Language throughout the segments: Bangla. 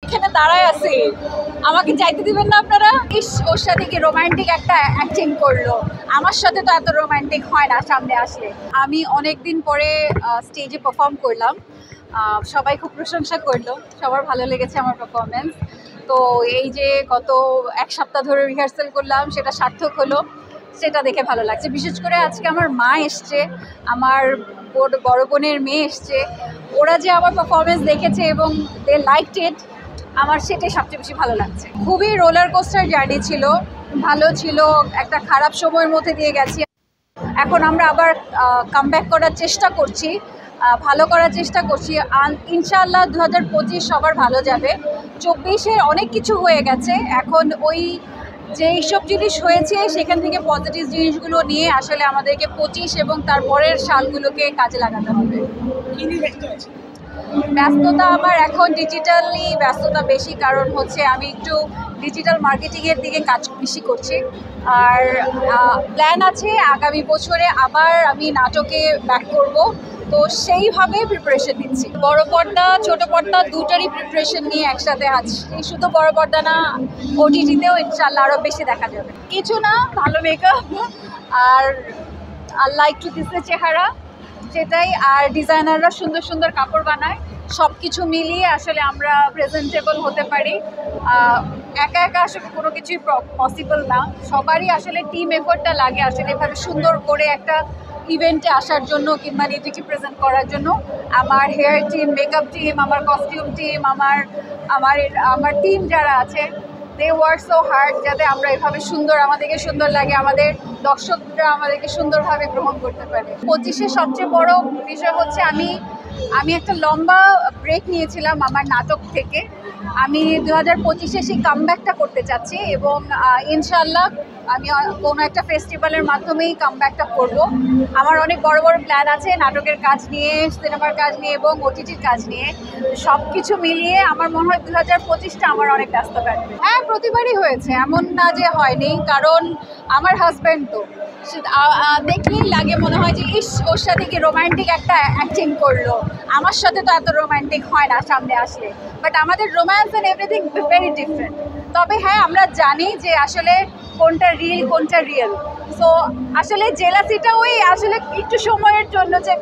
এখানে দাঁড়ায় আছি, আমাকে যাইতে দিবেন না আপনারা? ইস, ওর সাথে কি রোমান্টিক একটা অ্যাক্টিং করলো। আমার সাথে তো এত রোমান্টিক হয় না সামনে আসলে। আমি অনেকদিন পরে স্টেজে পারফর্ম করলাম, সবাই খুব প্রশংসা করলো, সবার ভালো লেগেছে আমার পারফরমেন্স। তো এই যে গত এক সপ্তাহ ধরে রিহার্সাল করলাম, সেটা সার্থক হলো, সেটা দেখে ভালো লাগছে। বিশেষ করে আজকে আমার মা এসছে, আমার বড় বোনের মেয়ে এসছে, ওরা যে আমার পারফরমেন্স দেখেছে এবং দে লাইকড ইট, আমার সেটাই সবচেয়ে বেশি ভালো লাগছে। খুবই রোলার কোস্টার জার্নি ছিল, ভালো ছিল, একটা খারাপ সময়ের মধ্যে দিয়ে গেছি। এখন আমরা আবার কামব্যাক করার চেষ্টা করছি, ভালো করার চেষ্টা করছি। ইনশাআল্লাহ 2025 সবার ভালো যাবে। 24-এ অনেক কিছু হয়ে গেছে, এখন ওই যে এইসব জিনিস হয়েছে সেখান থেকে পজিটিভ জিনিসগুলো নিয়ে আসলে আমাদেরকে 25 এবং তারপরের সালগুলোকে কাজে লাগাতে হবে। ব্যস্ততা আমার এখন ডিজিটালি ব্যস্ততা বেশি, কারণ হচ্ছে আমি একটু ডিজিটাল মার্কেটিংয়ের দিকে কাজ বেশি করছি। আর প্ল্যান আছে আগামী বছরে আবার আমি নাটকে ব্যাক করব, তো সেইভাবে প্রিপারেশন নিচ্ছি। বড় পর্দা ছোট পর্দা দুটারই প্রিপারেশন নিয়ে একসাথে আছি। শুধু বড় পর্দা না, ওটিটিতেও ইনশাল্লাহ আরও বেশি দেখা যাবে। কিছু না, ভালো মেকআপ আর আল্লাহ একটু দিচ্ছে চেহারা, সেটাই। আর ডিজাইনাররা সুন্দর সুন্দর কাপড় বানায়, সব কিছু মিলিয়ে আসলে আমরা প্রেজেন্টেবল হতে পারি। একা একা আসলে কোনো কিছুই পসিবল না, সবারই আসলে টিম এফোর্টটা লাগে আসলে এভাবে সুন্দর করে একটা ইভেন্টে আসার জন্য কিংবা নিজেকে প্রেজেন্ট করার জন্য। আমার হেয়ার টিম, মেকআপ টিম, আমার কস্টিউম টিম, আমার টিম যারা আছে, দে ওয়ার্ক সো হার্ড যাতে আমরা এভাবে সুন্দর, আমাদেরকে সুন্দর লাগে, আমাদের দর্শকরা আমাদেরকে সুন্দরভাবে গ্রহণ করতে পারে। 25-এ সবচেয়ে বড় বিষয় হচ্ছে আমি একটা লম্বা ব্রেক নিয়েছিলাম আমার নাটক থেকে। আমি 2025-এ সেই কামব্যাকটা করতে চাচ্ছি এবং ইনশাআল্লাহ আমি কোনো একটা ফেস্টিভ্যালের মাধ্যমেই কামব্যাকটা করব। আমার অনেক বড় বড় প্ল্যান আছে নাটকের কাজ নিয়ে, সিনেমার কাজ নিয়ে এবং ওটিটির কাজ নিয়ে। সব কিছু মিলিয়ে আমার মনে হয় 2025টা আমার অনেক ব্যস্ত কাটবে। হ্যাঁ, প্রতিবারই হয়েছে, এমন না যে হয়নি, কারণ আমার হাজব্যান্ড তো দেখলেই লাগে মনে হয় যে ইস, ওর সাথে কি রোমান্টিক একটা অ্যাক্টিং করলো। আমার সাথে তো এত রোমান্টিক হয় না সামনে আসলে, বাট আমাদের romance and everything very different. তবে হ্যাঁ, আমরা জানি যে আসলে কোনটা রিয়েল কোনটা রিয়েল। সো আসলে জেলাসিটা ওই আসলে একটু সময়ের জন্য, যে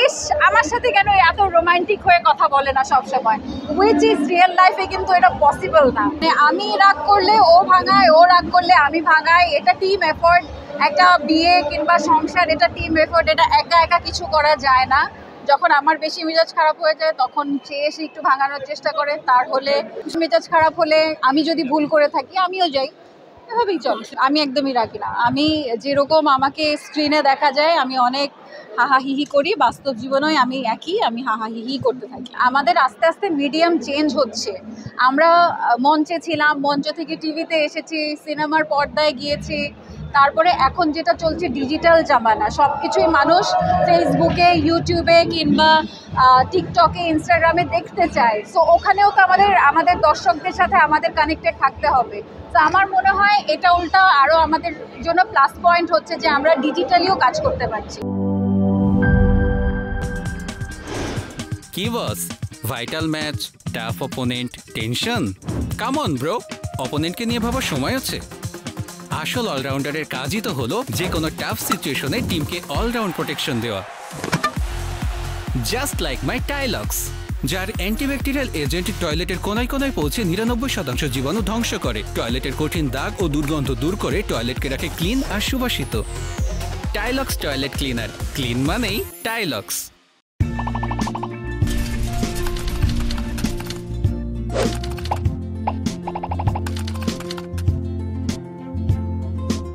ইস, আমার সাথে কেন এত রোমান্টিক হয়ে কথা বলে না সব সময়, হুইচ ইজ রিয়েল লাইফে কিন্তু এটা পসিবল না। মানে আমি রাগ করলে ও ভাঙায়, ও রাগ করলে আমি ভাঙাই, এটা টিম এফোর্ট। একটা বিয়ে কিংবা সংসার, এটা টিম এফোর্ট, এটা একা একা কিছু করা যায় না। যখন আমার বেশি মেজাজ খারাপ হয়ে যায় তখন সে এসে একটু ভাঙানোর চেষ্টা করে, তার হলে মেজাজ খারাপ হলে আমি যদি ভুল করে থাকি আমিও যাই, এভাবেই চল। আমি একদমই রাখি না, আমি যেরকম আমাকে স্ক্রিনে দেখা যায় আমি অনেক হাহা হিহি করি, বাস্তব জীবনেও আমি আমি হাহা হিহি করতে থাকি। আমাদের আস্তে আস্তে মিডিয়াম চেঞ্জ হচ্ছে। আমরা মঞ্চে ছিলাম, মঞ্চ থেকে টিভিতে এসেছি, সিনেমার পর্দায় গিয়েছি, তারপরে এখন যেটা চলছে ডিজিটাল জামানা, সব কিছুই মানুষ ফেসবুকে, ইউটিউবে কিংবা টিকটকে, ইনস্টাগ্রামে দেখতে চায়। সো ওখানেও তো আমাদের দর্শকদের সাথে আমাদের কানেক্টেড থাকতে হবে। তো আমার মনে হয় এটা উল্টা আরও আমাদের জন্য প্লাস পয়েন্ট হচ্ছে যে আমরা ডিজিটালিও কাজ করতে পারছি। কি boss, vital match, tough opponent, tension? Come on bro, অপোনেন্টকে নিয়ে ভাবার সময় আছে। আসল অলরাউন্ডারের কাজই তো হলো যে কোনো টাফ সিচুয়েশনে টিমকে অলরাউন্ড প্রোটেকশন দেওয়া। জাস্ট লাইক মাই টাইলক্স, যার অ্যান্টিব্যাকটেরিয়াল এজেন্ট টয়লেটের কোনায় কোনায় পৌঁছে 99% জীবাণু ধ্বংস করে, টয়লেটের কঠিন দাগ ও দুর্গন্ধ দূর করে টয়লেটকে রাখে ক্লিন আর সুবাসিত। টাইলক্স টয়লেট ক্লিনার, ক্লিন মানেই টাইলক্স।